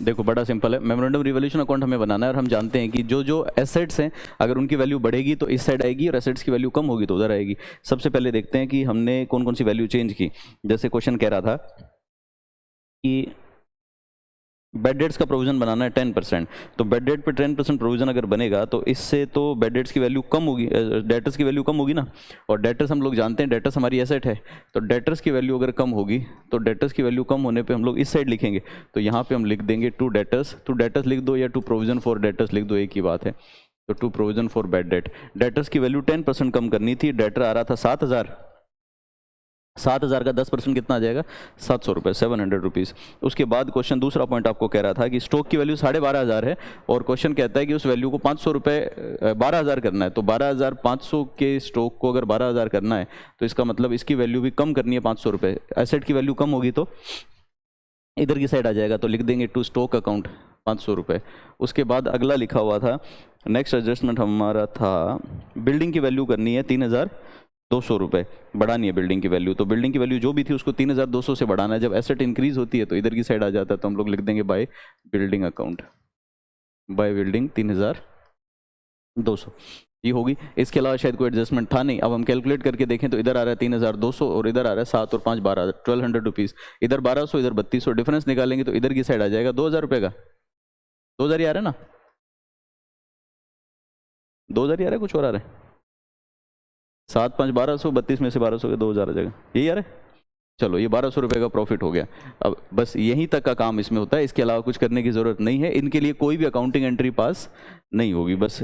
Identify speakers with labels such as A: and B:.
A: देखो बड़ा सिंपल है, मेमोरेंडम रिवॉल्यूशन अकाउंट हमें बनाना है और हम जानते हैं कि जो जो एसेट्स हैं अगर उनकी वैल्यू बढ़ेगी तो इस साइड आएगी और एसेट्स की वैल्यू कम होगी तो उधर आएगी। सबसे पहले देखते हैं कि हमने कौन कौन सी वैल्यू चेंज की। जैसे क्वेश्चन कह रहा था कि बेड डेट्स का प्रोविजन बनाना है 10%, तो बेड डेट पे 10% प्रोविजन अगर बनेगा तो इससे तो बेड डेट्स की वैल्यू कम होगी, डेटर्स की वैल्यू कम होगी ना। और डेटर्स हम लोग जानते हैं डेटर्स हमारी एसेट है, तो डेटर्स की वैल्यू अगर कम होगी तो डेटर्स की वैल्यू कम होने पे हम लोग इस साइड लिखेंगे, तो यहाँ पे हम लिख देंगे टू डेटर्स लिख दो या टू प्रोविजन फॉर डेटर्स लिख दो, एक ही बात है। तो to provision for bad debt, debtors की वैल्यू 10% कम करनी थी, डेटर आ रहा था 7,000 का 10% कितना आ जाएगा 700 रुपये, 700 रुपीज़। उसके बाद क्वेश्चन दूसरा पॉइंट आपको कह रहा था कि स्टॉक की वैल्यू 12,500 है और क्वेश्चन कहता है कि उस वैल्यू को 500 रुपये 12,000 करना है, तो 12,500 के स्टॉक को अगर 12,000 करना है तो इसका मतलब इसकी वैल्यू भी कम करनी है 500 रुपये। एसेट की वैल्यू कम होगी तो इधर की साइड आ जाएगा, तो लिख देंगे टू स्टॉक अकाउंट 500 रुपये। उसके बाद अगला लिखा हुआ था, नेक्स्ट एडजस्टमेंट हमारा था बिल्डिंग की वैल्यू करनी है 3,200 रुपये, बढ़ानी है बिल्डिंग की वैल्यू। तो बिल्डिंग की वैल्यू जो भी थी उसको 3,200 से बढ़ाना है। जब एसेट इंक्रीज होती है तो इधर की साइड आ जाता है, तो हम लोग लिख देंगे by building account, by building 3,200, ये होगी। इसके अलावा शायद कोई एडजस्टमेंट था नहीं। अब हम कैलकुलेट करके देखें तो इधर आ रहा है 3,200 और इधर आ रहा है 7 और 5 12, 1,200 रुपीज़। इधर 1,200 इधर 3,200, डिफरेंस निकालेंगे तो इधर की साइड आ जाएगा 2,000 रुपये का। 2,000 ही आ रहा है ना, 2,000 ही आ रहा है, कुछ और आ रहा है। 7 5 1200, 32 में से 1200 के 2,000 आ जाएगा, यही आ रहा है। चलो ये 1,200 रुपये का प्रॉफिट हो गया। अब बस यहीं तक का काम इसमें होता है, इसके अलावा कुछ करने की ज़रूरत नहीं है। इनके लिए कोई भी अकाउंटिंग एंट्री पास नहीं होगी, बस